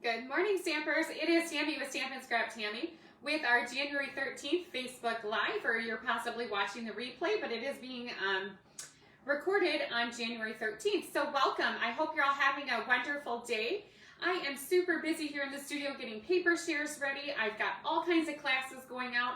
Good morning, Stampers. It is Tammy with Stamp and Scrap Tammy with our January 13th Facebook Live, or you're possibly watching the replay, but it is being recorded on January 13th. So welcome. I hope you're all having a wonderful day. I am super busy here in the studio getting paper shares ready. I've got all kinds of classes going out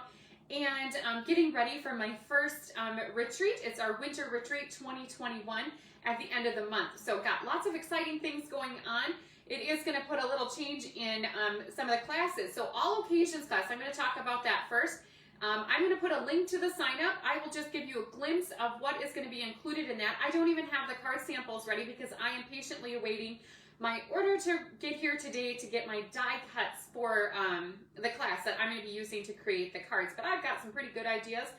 and getting ready for my first retreat. It's our Winter Retreat 2021 at the end of the month. So got lots of exciting things going on. It is going to put a little change in some of the classes. So all occasions class, I'm going to talk about that first. I'm going to put a link to the sign up. I will just give you a glimpse of what is going to be included in that. I don't even have the card samples ready because I am patiently awaiting my order to get here today to get my die cuts for the class that I'm going to be using to create the cards. But I've got some pretty good ideas.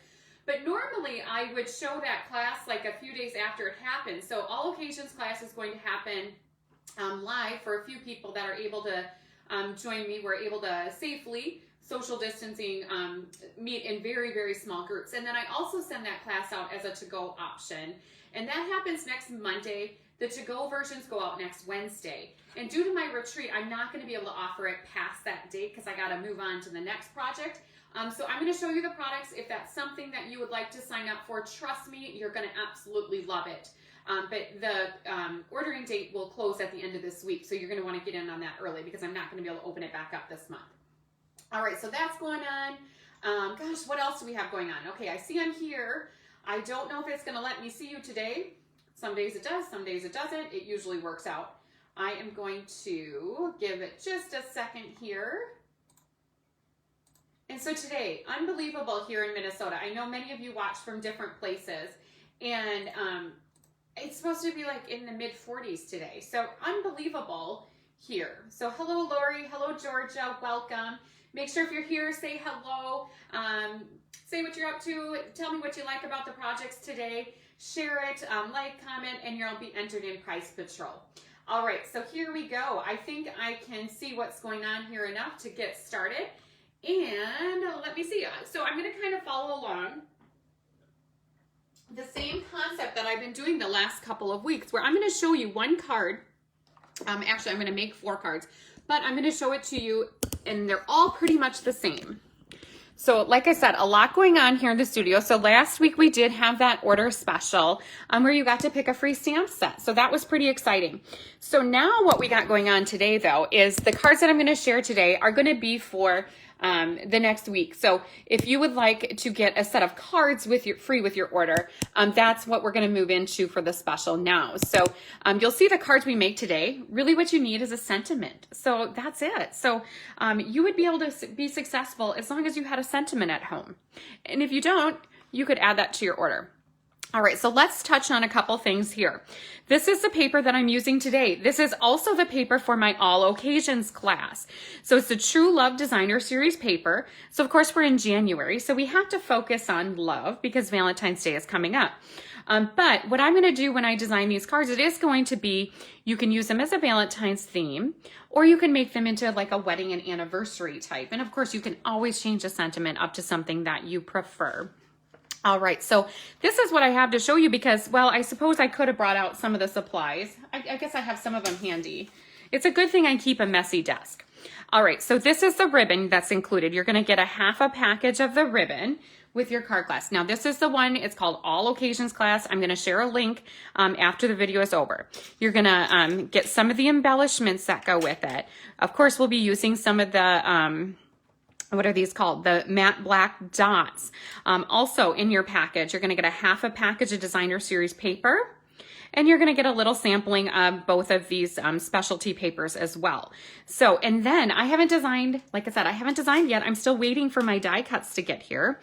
But normally I would show that class like a few days after it happens. So all occasions class is going to happen live for a few people that are able to join me. We're able to safely, social distancing, meet in very, very small groups. And then I also send that class out as a to-go option. And that happens next Monday. The to-go versions go out next Wednesday. And due to my retreat, I'm not going to be able to offer it past that date because I got to move on to the next project. So I'm going to show you the products. If that's something that you would like to sign up for, trust me, you're going to absolutely love it. But the ordering date will close at the end of this week, so you're going to want to get in on that early because I'm not going to be able to open it back up this month. All right, so that's going on. Gosh, what else do we have going on? Okay, I see I'm here. I don't know if it's going to let me see you today. Some days it does, some days it doesn't. It usually works out. I am going to give it just a second here. And so today, unbelievable here in Minnesota. I know many of you watch from different places, and it's supposed to be like in the mid 40s today. So unbelievable here. So hello, Lori. Hello, Georgia. Welcome. Make sure if you're here, say hello. Say what you're up to. Tell me what you like about the projects today. Share it, like, comment, and you'll be entered in Price Patrol. All right, so here we go. I think I can see what's going on here enough to get started. And let me see. So I'm going to kind of follow along the same concept that I've been doing the last couple of weeks, where I'm going to show you one card. Actually, I'm going to make 4 cards, but I'm going to show it to you, and they're all pretty much the same. So like I said, a lot going on here in the studio. So last week we did have that order special where you got to pick a free stamp set. So that was pretty exciting. So now what we got going on today, though, is the cards that I'm going to share today are going to be for the next week. So if you would like to get a set of cards with your free with your order, that's what we're going to move into for the special now. So you'll see the cards we make today. Really what you need is a sentiment. So that's it. So you would be able to be successful as long as you had a sentiment at home. And if you don't, you could add that to your order. All right, so let's touch on a couple things here. This is the paper that I'm using today. This is also the paper for my All Occasions class. So it's the True Love Designer Series paper. So of course we're in January, so we have to focus on love because Valentine's Day is coming up. But what I'm going to do when I design these cards, it is going to be, you can use them as a Valentine's theme, or you can make them into like a wedding and anniversary type. And of course you can always change the sentiment up to something that you prefer. All right, so this is what I have to show you because, well, I suppose I could have brought out some of the supplies. I guess I have some of them handy. It's a good thing I keep a messy desk. All right, so this is the ribbon that's included. You're going to get a half a package of the ribbon with your card class. Now, this is the one, it's called All Occasions Class. I'm going to share a link after the video is over. You're going to get some of the embellishments that go with it. Of course, we'll be using some of the... what are these called? The matte black dots. Also in your package, you're going to get a half a package of Designer Series paper, and you're going to get a little sampling of both of these specialty papers as well. So, and then I haven't designed, like I said, I haven't designed yet. I'm still waiting for my die cuts to get here.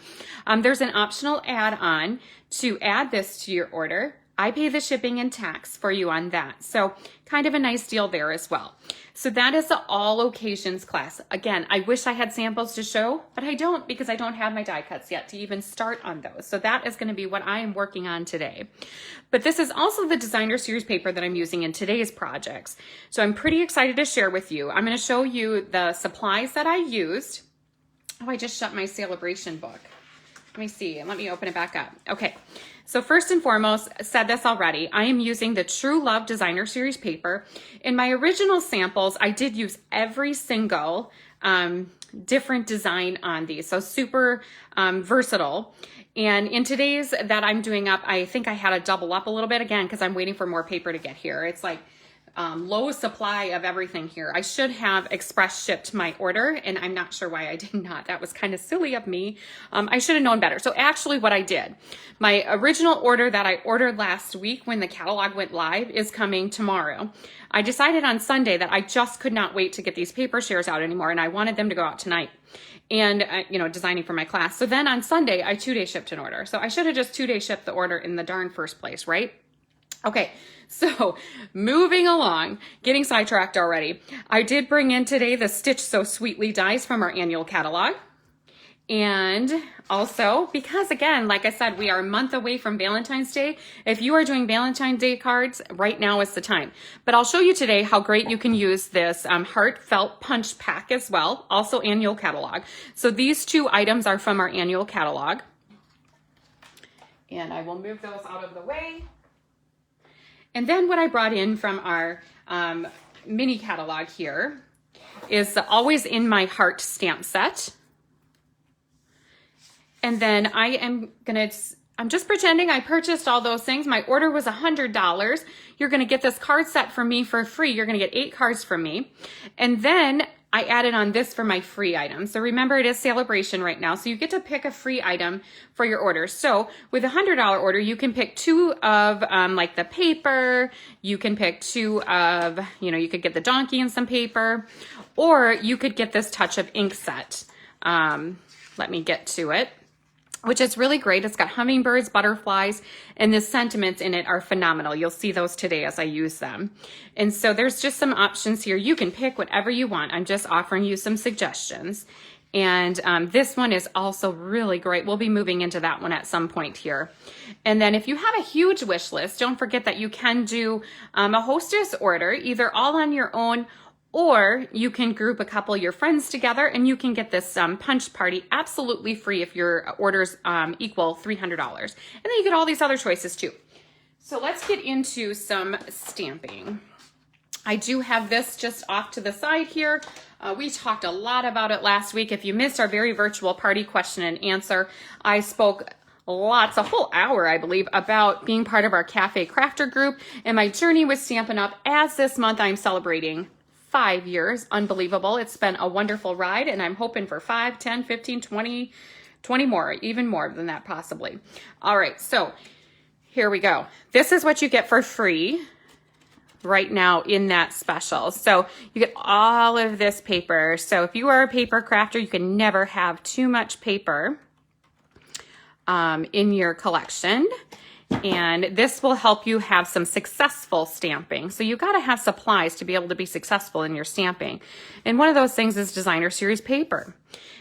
There's an optional add-on to add this to your order. I pay the shipping and tax for you on that. So kind of a nice deal there as well. So that is the All Occasions class. Again, I wish I had samples to show, but I don't because I don't have my die cuts yet to even start on those. So that is going to be what I am working on today. But this is also the Designer Series paper that I'm using in today's projects. So I'm pretty excited to share with you. I'm going to show you the supplies that I used. Oh, I just shut my Celebration book. let me see, let me open it back up. Okay, so first and foremost, said this already, I am using the True Love Designer Series paper. In my original samples, I did use every single different design on these, so super versatile. And in today's that I'm doing up, I think I had to double up a little bit again because I'm waiting for more paper to get here. It's like low supply of everything here. I should have express shipped my order, and I'm not sure why I did not. That was kind of silly of me. I should have known better. So actually what I did, my original order that I ordered last week when the catalog went live is coming tomorrow. I decided on Sunday that I just could not wait to get these paper shares out anymore, and I wanted them to go out tonight. And, you know, designing for my class. So then on Sunday, I 2-day shipped an order. So I should have just 2-day shipped the order in the darn first place, right? Okay, so moving along, getting sidetracked already. I did bring in today the Stitch So Sweetly dies from our annual catalog. And also, because again, like I said, we are a month away from Valentine's Day. If you are doing Valentine's Day cards, right now is the time. But I'll show you today how great you can use this heartfelt punch pack as well, also annual catalog. So these two items are from our annual catalog. And I will move those out of the way. And then what I brought in from our mini catalog here is the Always in My Heart stamp set. And then I'm just pretending I purchased all those things. My order was $100. You're gonna get this card set from me for free. You're gonna get 8 cards from me. And then I added on this for my free item. So remember, it is celebration right now. So you get to pick a free item for your order. So with a $100 order, you can pick 2 of like the paper. You can pick 2 of, you know, you could get the donkey and some paper, or you could get this Touch of Ink set. Let me get to it, which is really great. It's got hummingbirds, butterflies, and the sentiments in it are phenomenal. You'll see those today as I use them. And so there's just some options here. You can pick whatever you want. I'm just offering you some suggestions. And this one is also really great. We'll be moving into that one at some point here. And then if you have a huge wish list, don't forget that you can do a hostess order, either all on your own, or you can group a couple of your friends together and you can get this punch party absolutely free if your orders equal $300. And then you get all these other choices too. So let's get into some stamping. I do have this just off to the side here. We talked a lot about it last week. If you missed our very virtual party question and answer, I spoke lots, a whole hour, I believe, about being part of our Cafe Crafter group and my journey with Stampin' Up! As this month I'm celebrating 5 years. Unbelievable. It's been a wonderful ride, and I'm hoping for 5, 10, 15, 20 more, even more than that possibly. All right, so here we go. This is what you get for free right now in that special. So you get all of this paper. So if you are a paper crafter, you can never have too much paper in your collection. And this will help you have some successful stamping. So you got to have supplies to be able to be successful in your stamping. And one of those things is Designer Series paper.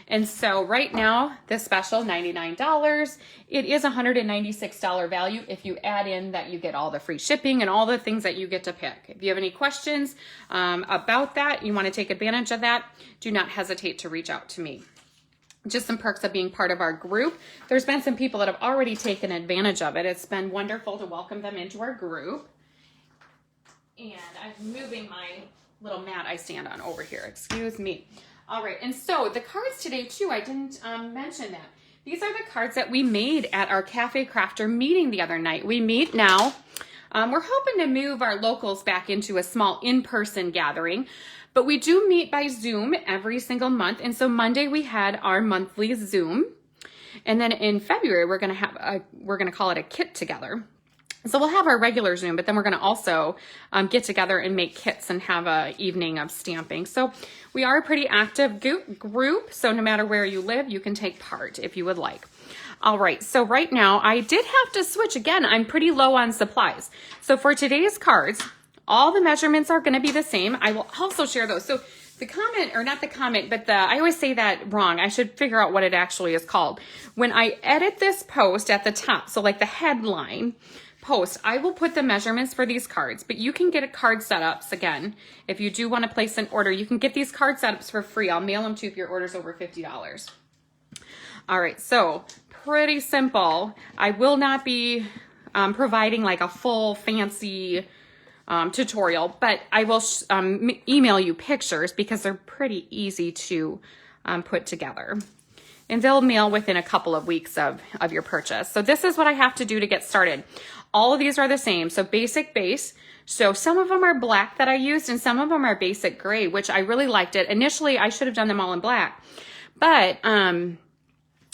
And so right now, this special, $99, it is $196 value if you add in that you get all the free shipping and all the things that you get to pick. If you have any questions about that, you want to take advantage of that, do not hesitate to reach out to me. Just some perks of being part of our group. There's been some people that have already taken advantage of it. It's been wonderful to welcome them into our group. And I'm moving my little mat I stand on over here. Excuse me. All right, and so the cards today too, I didn't mention that. These are the cards that we made at our Cafe Crafter meeting the other night. We meet now. We're hoping to move our locals back into a small in-person gathering. But we do meet by Zoom every single month. And so Monday we had our monthly Zoom. And then in February, we're going to call it a kit together. So we'll have our regular Zoom, but then we're going to also get together and make kits and have an evening of stamping. So we are a pretty active group. So no matter where you live, you can take part if you would like. All right, so right now I did have to switch again. I'm pretty low on supplies. So for today's cards, all the measurements are going to be the same. I will also share those. So the comment, or not the comment, but I always say that wrong. I should figure out what it actually is called. When I edit this post at the top, so like the headline post, I will put the measurements for these cards, but you can get a card setups again. If you do want to place an order, you can get these card setups for free. I'll mail them to you if your order's over $50. All right, so pretty simple. I will not be providing like a full fancy tutorial, but I will email you pictures because they're pretty easy to put together. And they'll mail within a couple of weeks of your purchase. So this is what I have to do to get started. All of these are the same. So basic base. So some of them are black that I used and some of them are basic gray, which I really liked it. Initially, I should have done them all in black. But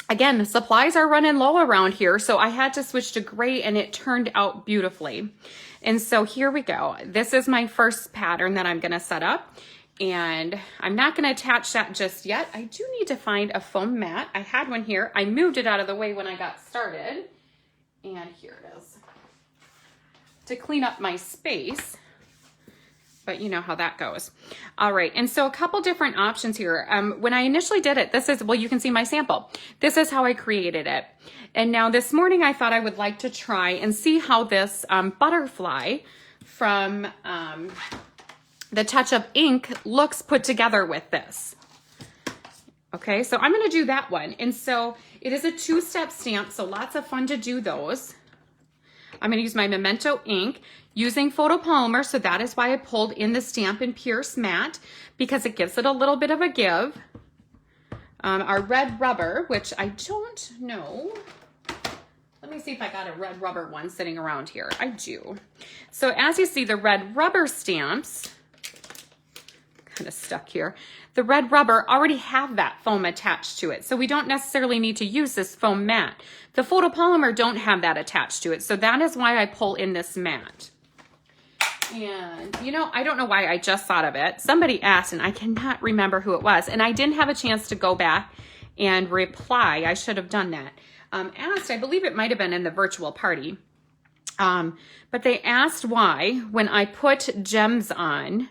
again, the supplies are running low around here. So I had to switch to gray and it turned out beautifully. And so here we go. This is my first pattern that I'm going to set up. And I'm not going to attach that just yet. I do need to find a foam mat. I had one here. I moved it out of the way when I got started. And here it is. To clean up my space. But you know how that goes. All right, and so a couple different options here. When I initially did it, this is, well, you can see my sample. This is how I created it. And now this morning I thought I would like to try and see how this butterfly from the Touch Up ink looks put together with this. Okay, so I'm gonna do that one. And so it is a 2-step stamp, so lots of fun to do those. I'm gonna use my Memento ink using photopolymer, so that is why I pulled in the Stampin' Pierce mat, because it gives it a little bit of a give. Our red rubber, which I don't know. Let me see if I got a red rubber one sitting around here. I do. So as you see, the red rubber stamps, kind of stuck here. The red rubber already have that foam attached to it. So we don't necessarily need to use this foam mat. The photopolymer don't have that attached to it. So that is why I pull in this mat. And you know, I don't know why I just thought of it. Somebody asked and I cannot remember who it was. And I didn't have a chance to go back and reply. I should have done that. Asked, I believe it might have been in the virtual party. But they asked why when I put gems on,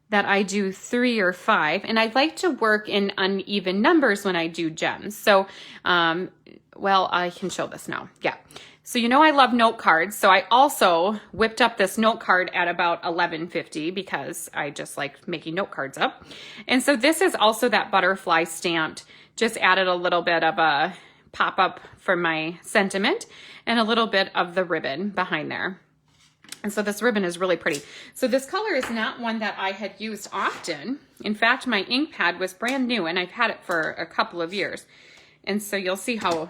that I do 3 or 5, and I like to work in uneven numbers when I do gems. So, well, I can show this now. Yeah. So you know I love note cards. So I also whipped up this note card at about $11.50 because I just like making note cards up. And so this is also that butterfly stamped. Just added a little bit of a pop-up for my sentiment and a little bit of the ribbon behind there. And so this ribbon is really pretty. So this color is not one that I had used often. In fact, my ink pad was brand new and I've had it for a couple of years. And so you'll see how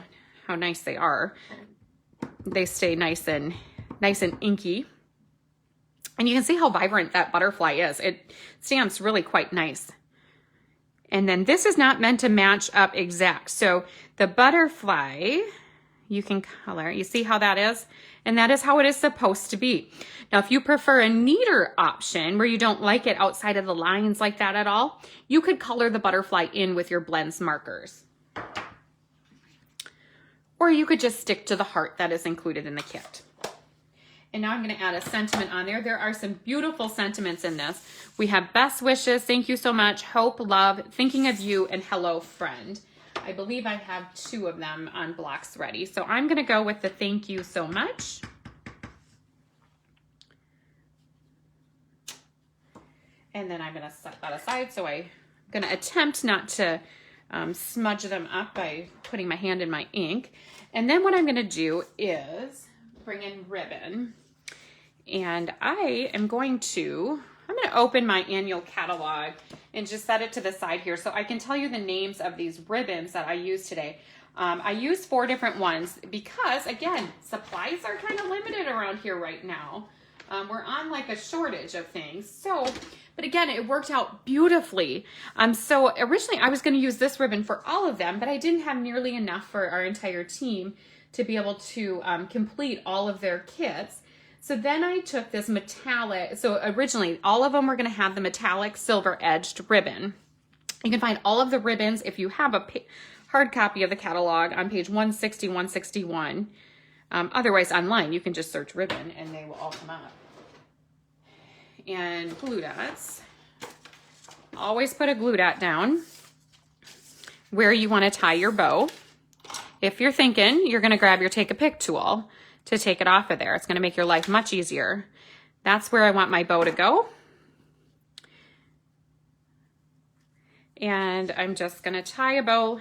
nice they are. They stay nice and inky. And you can see how vibrant that butterfly is. It stamps really quite nice. And then this is not meant to match up exact. So the butterfly, you can color, you see how that is? And that is how it is supposed to be. Now, if you prefer a neater option where you don't like it outside of the lines like that at all, you could color the butterfly in with your blends markers. Or you could just stick to the heart that is included in the kit. And now I'm going to add a sentiment on there. There are some beautiful sentiments in this. We have best wishes, thank you so much, hope, love, thinking of you, and hello, friend. I believe I have 2 of them on blocks ready. So I'm going to go with the thank you so much. And then I'm going to set that aside. So I'm going to attempt not to smudge them up by putting my hand in my ink. And then what I'm going to do is bring in ribbon. And I'm going to open my annual catalog and just set it to the side here so I can tell you the names of these ribbons that I used today. I used 4 different ones because, again, supplies are kind of limited around here right now. We're on like a shortage of things. So, but again, it worked out beautifully. So originally I was going to use this ribbon for all of them, but I didn't have nearly enough for our entire team to be able to complete all of their kits. So then I took this metallic, so originally all of them were going to have the metallic silver edged ribbon. You can find all of the ribbons if you have a hard copy of the catalog on page 160, 161. Otherwise online, you can just search ribbon and they will all come up. And glue dots. Always put a glue dot down where you want to tie your bow. If you're thinking, you're going to grab your Take a Pick tool to take it off of there. It's going to make your life much easier. That's where I want my bow to go. And I'm just going to tie a bow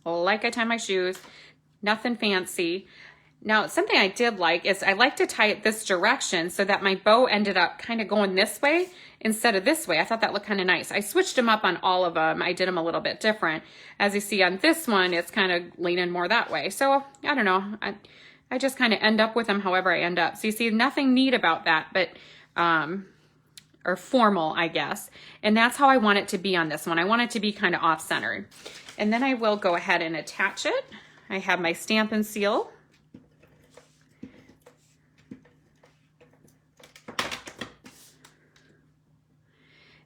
like I tie my shoes Nothing fancy. Now, something I did like is I like to tie it this direction so that my bow ended up kind of going this way instead of this way. I thought that looked kind of nice. I switched them up on all of them. I did them a little bit different. As you see on this one, it's kind of leaning more that way. So I don't know. I just kind of end up with them however I end up. So you see nothing neat about that, but, or formal, I guess. And that's how I want it to be on this one. I want it to be kind of off-centered. And then I will go ahead and attach it. I have my Stampin' Seal.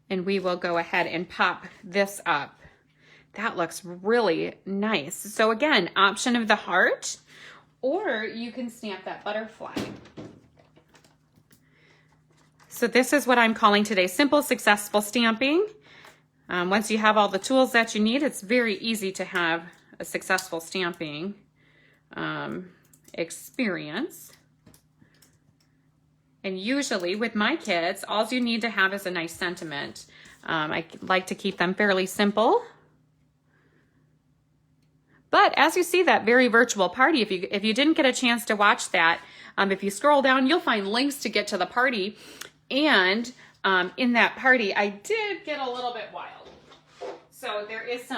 And we will go ahead and pop this up. That looks really nice. So again, option of the heart, or you can stamp that butterfly. So this is what I'm calling today simple, successful stamping. Once you have all the tools that you need, it's very easy to have a successful stamping experience. And usually with my kids, all you need to have is a nice sentiment. I like to keep them fairly simple. But as you see that very virtual party, if you didn't get a chance to watch that, if you scroll down, you'll find links to get to the party. And in that party, I did get a little bit wild. So there is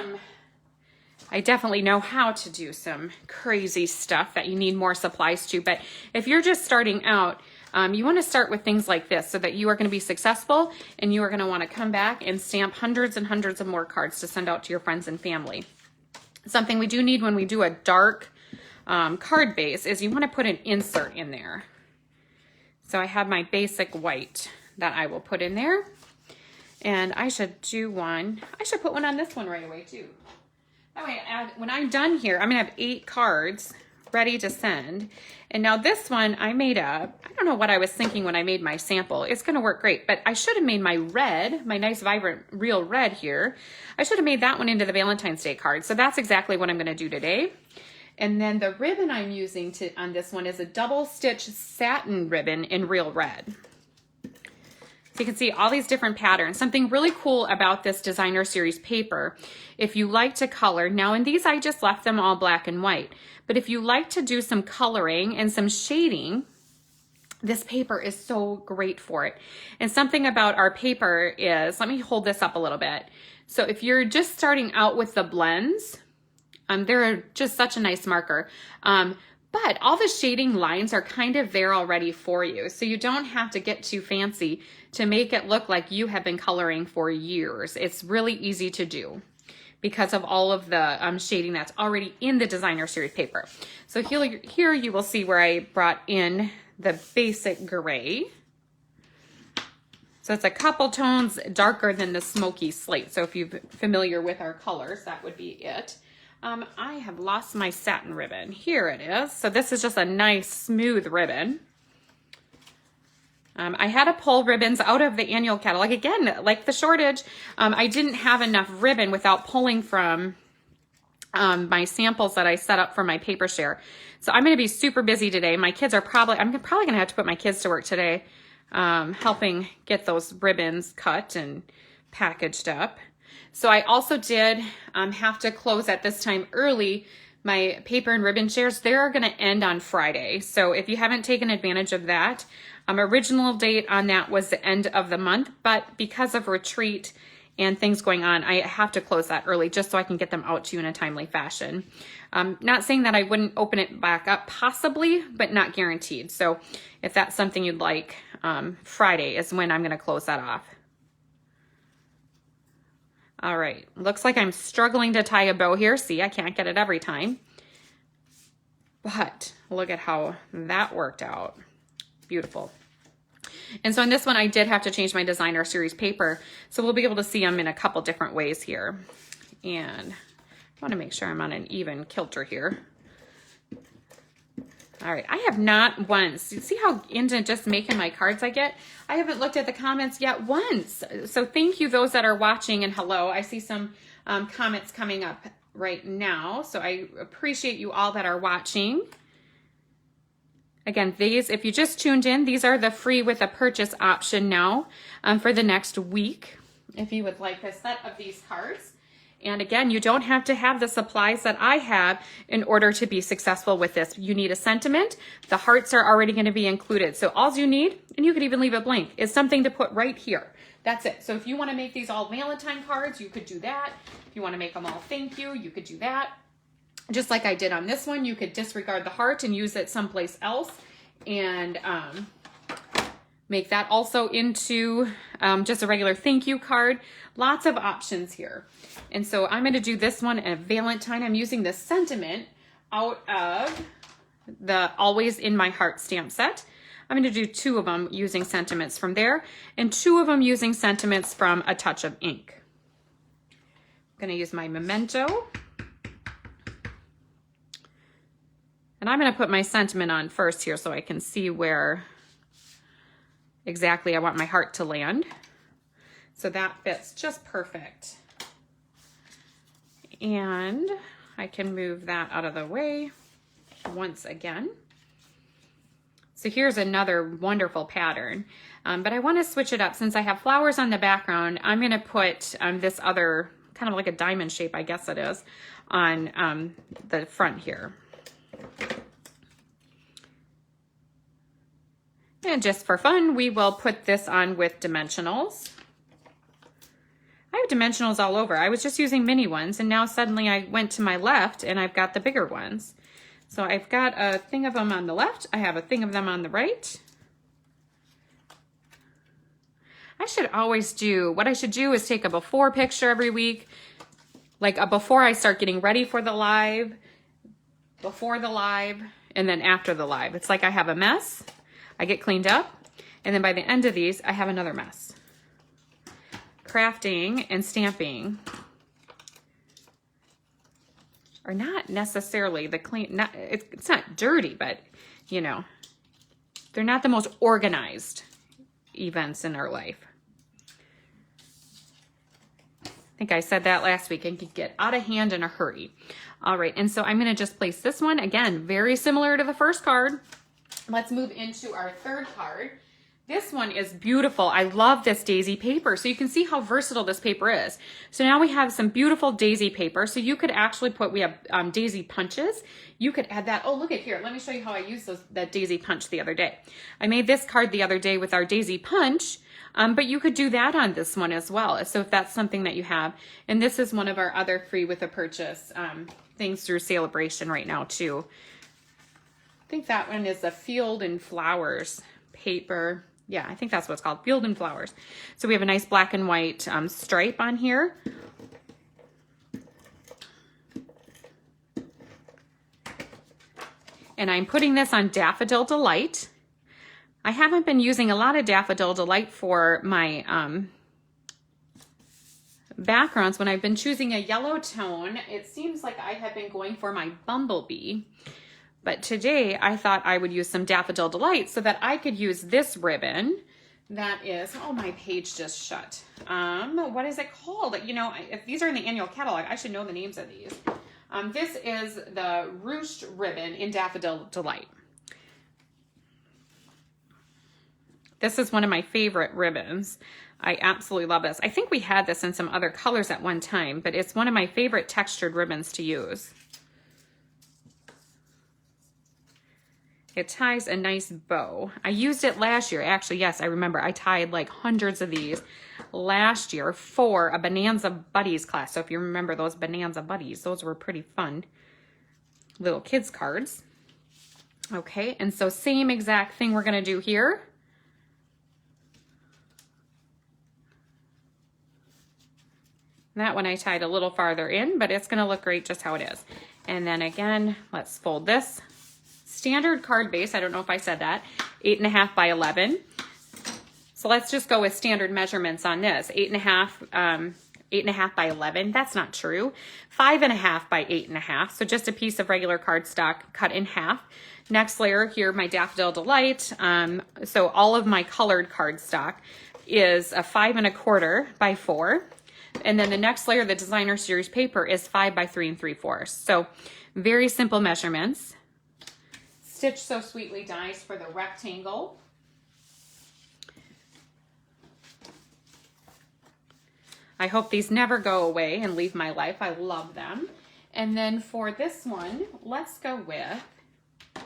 I definitely know how to do some crazy stuff that you need more supplies to. But if you're just starting out, you want to start with things like this so that you are going to be successful and you are going to want to come back and stamp hundreds and hundreds of more cards to send out to your friends and family. Something we do need when we do a dark card base is you want to put an insert in there. So I have my basic white that I will put in there. And I should do one. I should put one on this one right away too. That way, when I'm done here, I'm going to have 8 cards ready to send. And now this one I made up. I don't know what I was thinking when I made my sample. It's going to work great, but I should have made my red, my nice vibrant real red here. I should have made that one into the Valentine's Day card. So that's exactly what I'm going to do today. And then the ribbon I'm using on this one is a double stitch satin ribbon in real red. So you can see all these different patterns. Something really cool about this designer series paper, if you like to color, now in these I just left them all black and white, but if you like to do some coloring and some shading, this paper is so great for it. And something about our paper is, let me hold this up a little bit. So if you're just starting out with the blends, they're just such a nice marker. But all the shading lines are kind of there already for you. So you don't have to get too fancy to make it look like you have been coloring for years. It's really easy to do because of all of the shading that's already in the designer series paper. So here you will see where I brought in the basic gray. So it's a couple tones darker than the smoky slate. So if you're familiar with our colors, that would be it. I have lost my satin ribbon. Here it is. So this is just a nice smooth ribbon. I had to pull ribbons out of the annual catalog. Again, like the shortage, I didn't have enough ribbon without pulling from my samples that I set up for my paper share. So I'm going to be super busy today. My kids are I'm probably going to have to put my kids to work today, helping get those ribbons cut and packaged up. So I also did have to close at this time early my paper and ribbon shares. They're going to end on Friday. So if you haven't taken advantage of that, original date on that was the end of the month, but because of retreat and things going on, I have to close that early just so I can get them out to you in a timely fashion. Not saying that I wouldn't open it back up, possibly, but not guaranteed. So if that's something you'd like, Friday is when I'm going to close that off. All right, looks like I'm struggling to tie a bow here. See, I can't get it every time. But look at how that worked out. Beautiful. And so in this one, I did have to change my designer series paper. So we'll be able to see them in a couple different ways here. And I want to make sure I'm on an even kilter here. All right, I have not once, you see how into just making my cards I get? I haven't looked at the comments yet once. So thank you those that are watching, and hello. I see some comments coming up right now. So I appreciate you all that are watching. Again, these, if you just tuned in, these are the free with a purchase option now for the next week. If you would like a set of these cards. And again, you don't have to have the supplies that I have in order to be successful with this. You need a sentiment. The hearts are already going to be included. So all you need, and you could even leave it blank, is something to put right here. That's it. So if you want to make these all Valentine cards, you could do that. If you want to make them all thank you, you could do that. Just like I did on this one, you could disregard the heart and use it someplace else and make that also into just a regular thank you card. Lots of options here. And so I'm going to do this one at Valentine. I'm using the sentiment out of the Always in My Heart stamp set. I'm going to do 2 of them using sentiments from there and 2 of them using sentiments from A Touch of Ink. I'm going to use my Memento. And I'm going to put my sentiment on first here so I can see where exactly I want my heart to land. So that fits just perfect. And I can move that out of the way once again. So here's another wonderful pattern, but I want to switch it up. Since I have flowers on the background, I'm going to put this other kind of like a diamond shape, I guess it is, on the front here. And just for fun, we will put this on with dimensionals. I have dimensionals all over. I was just using mini ones, and now suddenly I went to my left and I've got the bigger ones. So I've got a thing of them on the left. I have a thing of them on the right. I should always do, what I should do is take a before picture every week, like a before I start getting ready for the live, before the live, and then after the live. It's like I have a mess, I get cleaned up, and then by the end of these, I have another mess. Crafting and stamping are not necessarily the clean, it's not dirty, but you know, they're not the most organized events in our life. I think I said that last week, and could get out of hand in a hurry. All right, and so I'm going to just place this one, again, very similar to the first card. Let's move into our third card. This one is beautiful. I love this daisy paper. So you can see how versatile this paper is. So now we have some beautiful daisy paper. So you could actually put, we have daisy punches. You could add that. Oh, look at here. Let me show you how I used that daisy punch the other day. I made this card the other day with our daisy punch, but you could do that on this one as well. So if that's something that you have. And this is one of our other free with a purchase things through Celebration right now too. I think that one is a Field and Flowers paper. Yeah, I think that's what it's called, Field and Flowers. So we have a nice black and white stripe on here. And I'm putting this on Daffodil Delight. I haven't been using a lot of Daffodil Delight for my backgrounds. When I've been choosing a yellow tone, it seems like I have been going for my Bumblebee. But today I thought I would use some Daffodil Delight so that I could use this ribbon that is, oh, my page just shut. What is it called? You know, if these are in the annual catalog, I should know the names of these. This is the ruched ribbon in Daffodil Delight. This is one of my favorite ribbons. I absolutely love this. I think we had this in some other colors at one time, but it's one of my favorite textured ribbons to use. It ties a nice bow. I used it last year. Actually, yes, I remember. I tied like hundreds of these last year for a Bonanza Buddies class. So if you remember those Bonanza Buddies, those were pretty fun little kids cards. Okay, and so same exact thing we're going to do here. That one I tied a little farther in, but it's going to look great just how it is. And then again, let's fold this. Standard card base, I don't know if I said that, 8.5 by 11. So let's just go with standard measurements on this. 8.5 by 11, that's not true. 5.5 by 8.5, so just a piece of regular cardstock cut in half. Next layer here, my Daffodil Delight. So all of my colored cardstock is a 5 1/4 by 4. And then the next layer, the Designer Series paper, is 5 by 3 3/4. So very simple measurements. Stitch So Sweetly Dies for the rectangle. I hope these never go away and leave my life. I love them. And then for this one, let's go with, I'm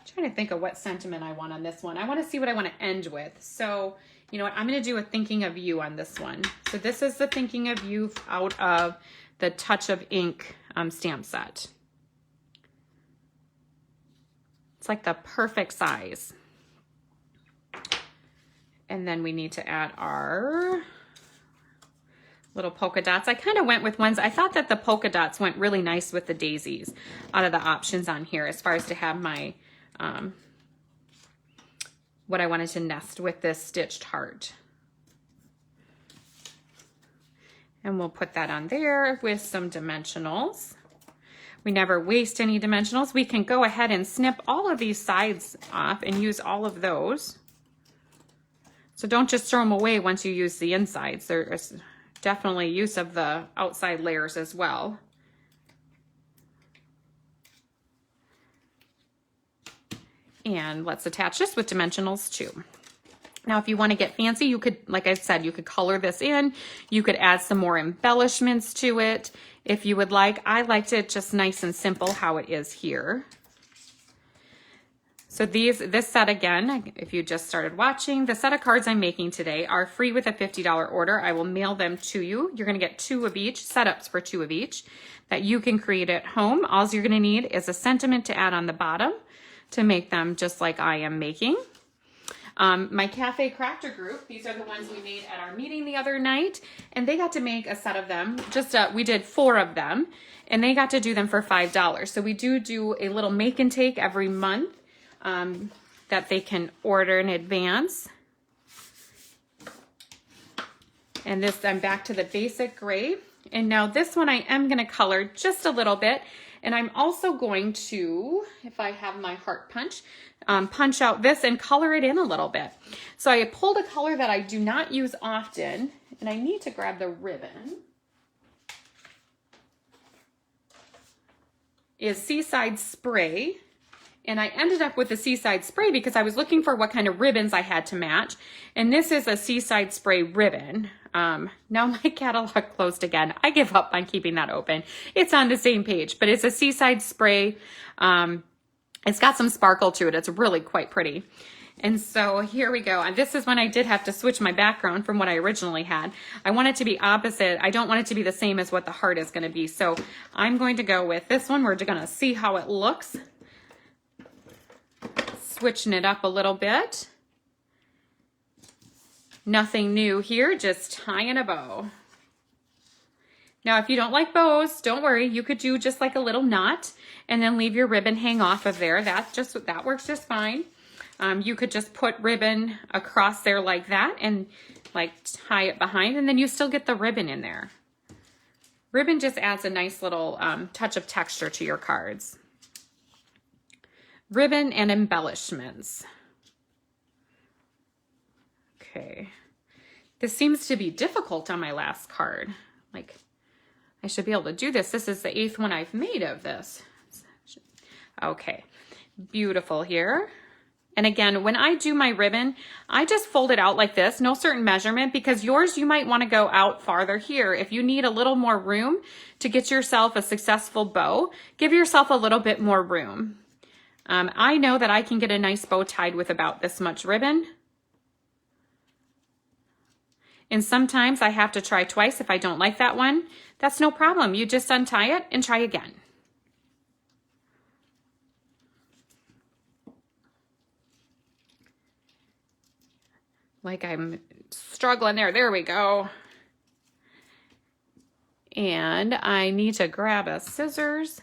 trying to think of what sentiment I want on this one. I want to see what I want to end with. So, you know what, I'm going to do a Thinking of You on this one. So this is the Thinking of You out of the Touch of Ink stamp set. It's like the perfect size. And then we need to add our little polka dots. I kind of went with ones, I thought that the polka dots went really nice with the daisies out of the options on here as far as to have my, what I wanted to nest with this stitched heart. And we'll put that on there with some dimensionals. We never waste any dimensionals. We can go ahead and snip all of these sides off and use all of those. So don't just throw them away once you use the insides. There is definitely use of the outside layers as well. And let's attach this with dimensionals too. Now, if you want to get fancy, you could, like I said, you could color this in. You could add some more embellishments to it if you would like. I liked it just nice and simple how it is here. So this set again, if you just started watching, the set of cards I'm making today are free with a $50 order. I will mail them to you. You're going to get 2 of each, setups for 2 of each that you can create at home. All you're going to need is a sentiment to add on the bottom to make them just like I am making. My Cafe Crafter group, these are the ones we made at our meeting the other night, and they got to make a set of them. We did 4 of them, and they got to do them for $5. So we do a little make and take every month that they can order in advance. And this, I'm back to the basic gray. And now this one I am going to color just a little bit. And I'm also going to, if I have my heart punch, punch out this and color it in a little bit. So I pulled a color that I do not use often, and I need to grab the ribbon. Is Seaside Spray. And I ended up with the Seaside Spray because I was looking for what kind of ribbons I had to match. And this is a Seaside Spray ribbon. Now my catalog closed again. I give up on keeping that open. It's on the same page, but it's a Seaside Spray. It's got some sparkle to it. It's really quite pretty. And so here we go. And this is when I did have to switch my background from what I originally had. I want it to be opposite. I don't want it to be the same as what the heart is going to be. So I'm going to go with this one. We're going to see how it looks. Switching it up a little bit. Nothing new here, just tying a bow. Now, if you don't like bows, don't worry. You could do just like a little knot and then leave your ribbon hang off of there. That works just fine. You could just put ribbon across there like that and like tie it behind, and then you still get the ribbon in there. Ribbon just adds a nice little touch of texture to your cards. Ribbon and embellishments. Okay. This seems to be difficult on my last card. Like, I should be able to do this. This is the 8th one I've made of this. Okay. Beautiful here. And again, when I do my ribbon, I just fold it out like this, no certain measurement, because yours, you might want to go out farther here. If you need a little more room to get yourself a successful bow, give yourself a little bit more room. I know that I can get a nice bow tied with about this much ribbon. And sometimes I have to try twice if I don't like that one. That's no problem. You just untie it and try again. Like I'm struggling there. There we go. And I need to grab a scissors.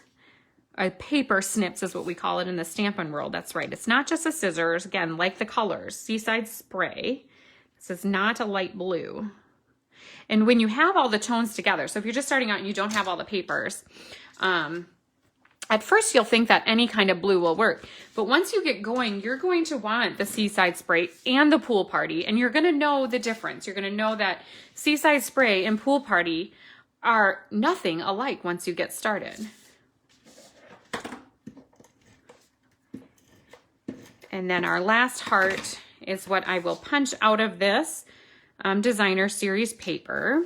A paper snips is what we call it in the Stampin' world. That's right. It's not just a scissors. Again, like the colors. Seaside Spray. This is not a light blue. And when you have all the tones together, so if you're just starting out and you don't have all the papers, at first you'll think that any kind of blue will work. But once you get going, you're going to want the Seaside Spray and the Pool Party, and you're going to know the difference. You're going to know that Seaside Spray and Pool Party are nothing alike once you get started. And then our last heart is what I will punch out of this designer series paper.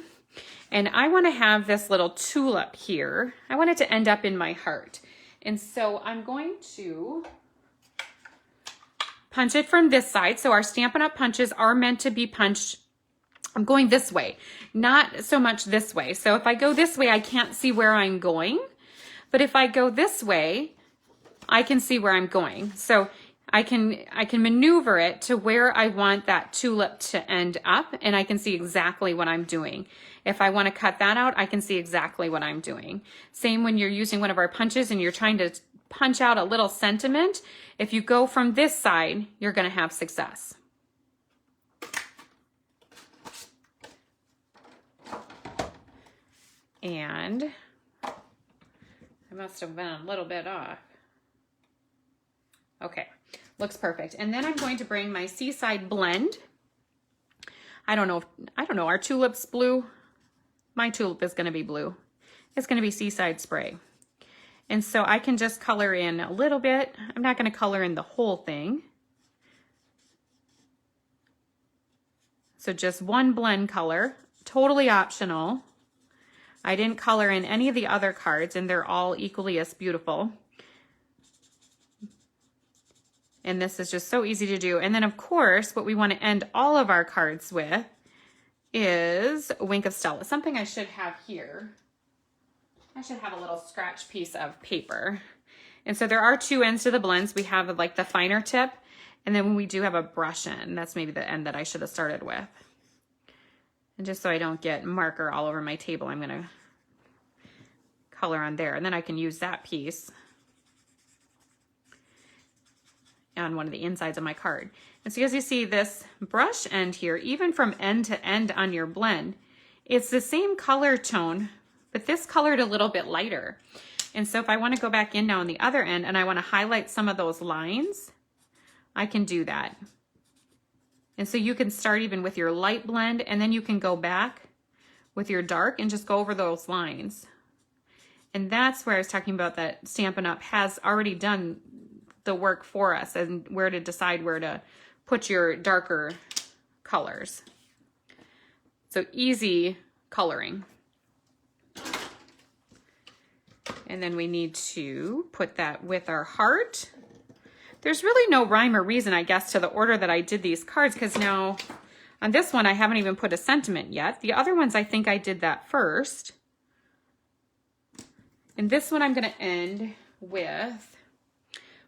And I want to have this little tulip here. I want it to end up in my heart. And so I'm going to punch it from this side. So our Stampin' Up! Punches are meant to be punched. I'm going this way, not so much this way. So if I go this way, I can't see where I'm going. But if I go this way, I can see where I'm going. So I can maneuver it to where I want that tulip to end up, and I can see exactly what I'm doing. If I want to cut that out, I can see exactly what I'm doing. Same when you're using one of our punches and you're trying to punch out a little sentiment. If you go from this side, you're going to have success. And I must have been a little bit off. Okay, looks perfect. And then I'm going to bring my Seaside Blend. I don't know, our tulip's blue. My tulip is going to be blue. It's going to be Seaside Spray. And so I can just color in a little bit. I'm not going to color in the whole thing. So just one blend color, totally optional. I didn't color in any of the other cards, and they're all equally as beautiful. And this is just so easy to do. And then, of course, what we want to end all of our cards with is a Wink of Stella. Something I should have here. I should have a little scratch piece of paper. And so there are two ends to the blends. We have like the finer tip, and then we do have a brush end. That's maybe the end that I should have started with. And just so I don't get marker all over my table, I'm going to color on there. And then I can use that piece on one of the insides of my card. And so as you see this brush end here, even from end to end on your blend, it's the same color tone, but this colored a little bit lighter. And so if I want to go back in now on the other end and I want to highlight some of those lines, I can do that. And so you can start even with your light blend, and then you can go back with your dark and just go over those lines. And that's where I was talking about that Stampin' Up! Has already done the work for us and where to decide where to put your darker colors. So easy coloring. And then we need to put that with our heart. There's really no rhyme or reason, I guess, to the order that I did these cards, because now on this one, I haven't even put a sentiment yet. The other ones, I think I did that first. And this one I'm going to end with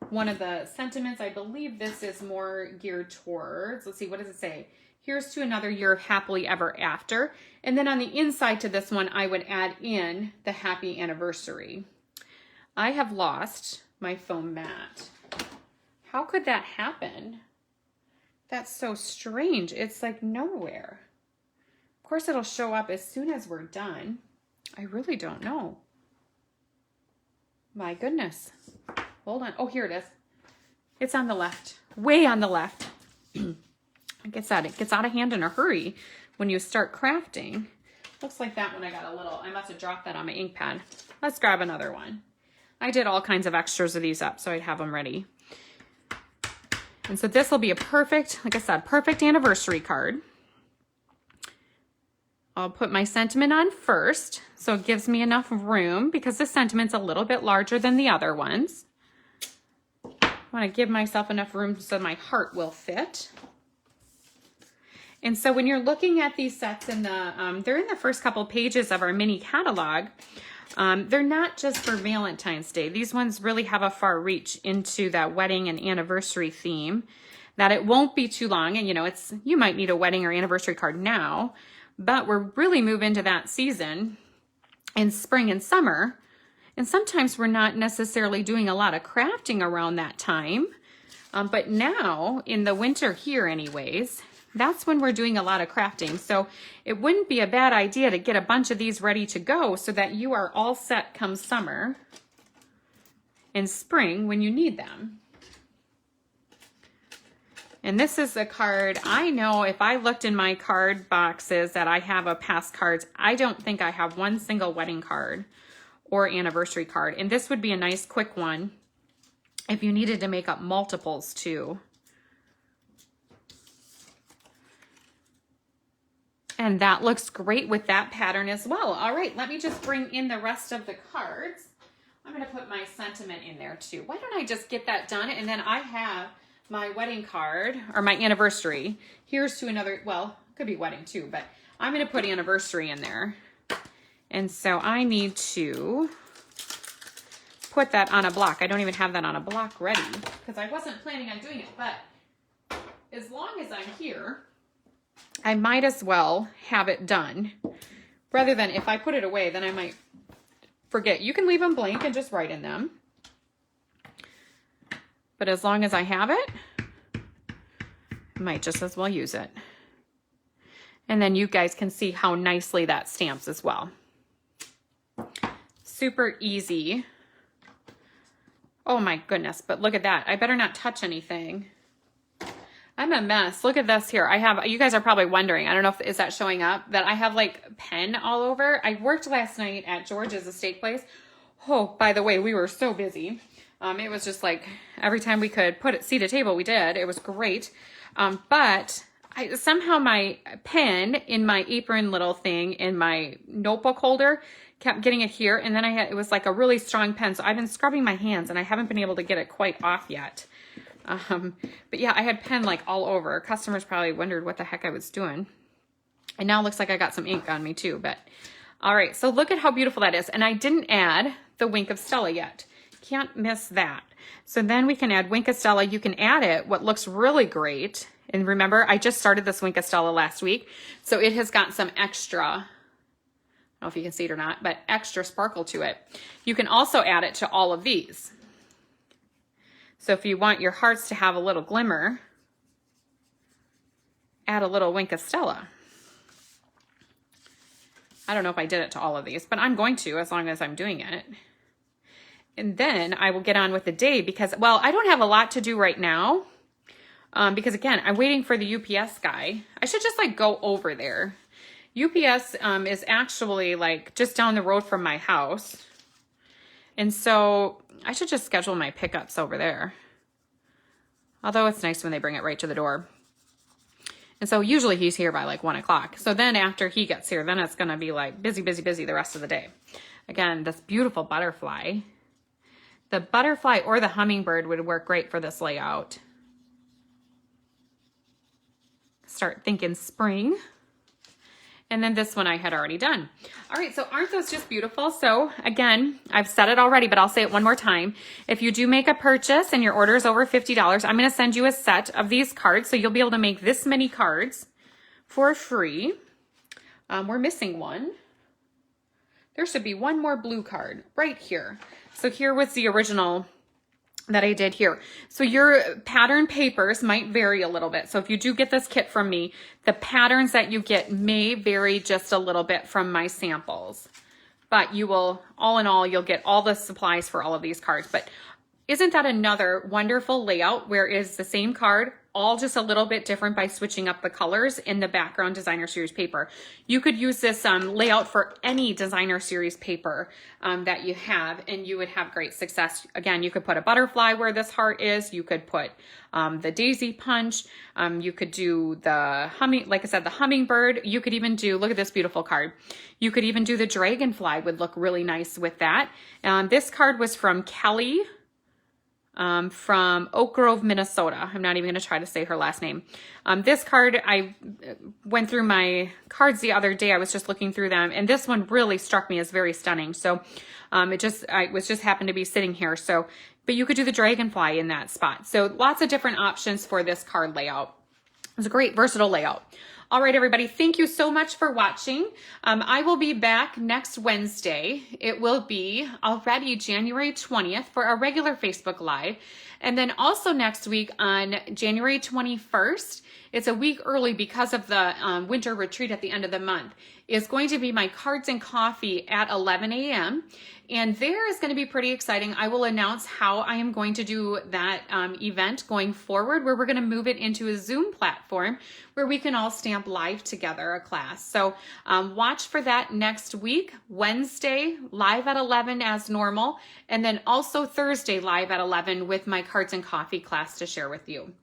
one of the sentiments. I believe this is more geared towards, let's see, what does it say? Here's to another year of happily ever after. And then on the inside to this one, I would add in the happy anniversary. I have lost my foam mat. How could that happen? That's so strange. It's like nowhere. Of course, it'll show up as soon as we're done. I really don't know. My goodness. Hold on. Oh, here it is. It's on the left. Way on the left. It gets out of hand in a hurry when you start crafting. Looks like that one I got a little, I must have dropped that on my ink pad. Let's grab another one. I did all kinds of extras of these up so I'd have them ready. And so this will be a perfect, like I said, perfect anniversary card. I'll put my sentiment on first, so it gives me enough room because the sentiment's a little bit larger than the other ones. I want to give myself enough room so my heart will fit. And so when you're looking at these sets in the, they're in the first couple pages of our mini catalog. They're not just for Valentine's Day. These ones really have a far reach into that wedding and anniversary theme, that it won't be too long. And you know, you might need a wedding or anniversary card now, but we're really moving into that season in spring and summer. And sometimes we're not necessarily doing a lot of crafting around that time. But now in the winter here anyways, that's when we're doing a lot of crafting. So it wouldn't be a bad idea to get a bunch of these ready to go so that you are all set come summer and spring when you need them. And this is a card, I know if I looked in my card boxes that I have of past cards, I don't think I have one single wedding card or anniversary card. And this would be a nice quick one if you needed to make up multiples too. And that looks great with that pattern as well. All right, let me just bring in the rest of the cards. I'm gonna put my sentiment in there too. Why don't I just get that done? And then I have my wedding card, or my anniversary. Here's to another, well, it could be wedding too, but I'm gonna put anniversary in there. And so I need to put that on a block. I don't even have that on a block ready because I wasn't planning on doing it, but as long as I'm here, I might as well have it done rather than if I put it away, then I might forget. You can leave them blank and just write in them. But as long as I have it, I might just as well use it. And then you guys can see how nicely that stamps as well. Super easy. Oh my goodness, but look at that. I better not touch anything. I'm a mess. Look at this here. I have, you guys are probably wondering, I don't know if, is that showing up, that I have like pen all over. I worked last night at George's Estate Place. Oh, by the way, we were so busy. It was just like every time we could seat a table, we did. It was great. But somehow my pen in my apron little thing in my notebook holder kept getting it here. And then it was like a really strong pen. So I've been scrubbing my hands and I haven't been able to get it quite off yet. But yeah, I had pen like all over. Customers probably wondered what the heck I was doing. And now it looks like I got some ink on me too, but all right. So look at how beautiful that is. And I didn't add the Wink of Stella yet. Can't miss that. So then we can add Wink of Stella. You can add it. What looks really great. And remember, I just started this Wink of Stella last week. So it has got some extra, I don't know if you can see it or not, but extra sparkle to it. You can also add it to all of these. So if you want your hearts to have a little glimmer, add a little Wink of Stella. I don't know if I did it to all of these, but I'm going to as long as I'm doing it. And then I will get on with the day because, well, I don't have a lot to do right now because again, I'm waiting for the UPS guy. I should just like go over there. UPS is actually like just down the road from my house. And so I should just schedule my pickups over there. Although it's nice when they bring it right to the door. And so usually he's here by like 1 o'clock. So then after he gets here, then it's going to be like busy, busy, busy the rest of the day. Again, this beautiful butterfly. The butterfly or the hummingbird would work great for this layout. Start thinking spring. And then this one I had already done. All right, so aren't those just beautiful? So again, I've said it already, but I'll say it one more time. If you do make a purchase and your order is over $50, I'm gonna send you a set of these cards. So you'll be able to make this many cards for free. We're missing one. There should be one more blue card right here. So here was the original that I did here. So your pattern papers might vary a little bit. So if you do get this kit from me, the patterns that you get may vary just a little bit from my samples. But you will, all in all, you'll get all the supplies for all of these cards. But isn't that another wonderful layout where it's the same card, all just a little bit different by switching up the colors in the background designer series paper? You could use this layout for any designer series paper that you have, and you would have great success. Again, you could put a butterfly where this heart is. You could put the daisy punch. You could do the like I said, the hummingbird. You could even do, look at this beautiful card. You could even do the dragonfly, would look really nice with that. This card was from Kelly, from Oak Grove, Minnesota. I'm not even going to try to say her last name. This card, I went through my cards the other day. I was just looking through them, and this one really struck me as very stunning. So it was just happened to be sitting here. So, but you could do the dragonfly in that spot. So lots of different options for this card layout. It's a great versatile layout. All right, everybody, thank you so much for watching. I will be back next Wednesday. It will be already January 20th for a regular Facebook Live. And then also next week on January 21st, it's a week early because of the winter retreat at the end of the month, is going to be my Cards and Coffee at 11 a.m. And there is going to be pretty exciting. I will announce how I am going to do that event going forward, where we're going to move it into a Zoom platform where we can all stamp live together a class. So watch for that next week. Wednesday, live at 11 as normal. And then also Thursday, live at 11 with my Cards and Coffee class to share with you.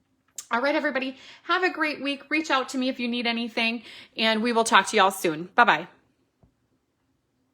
All right, everybody, have a great week. Reach out to me if you need anything, and we will talk to y'all soon. Bye-bye.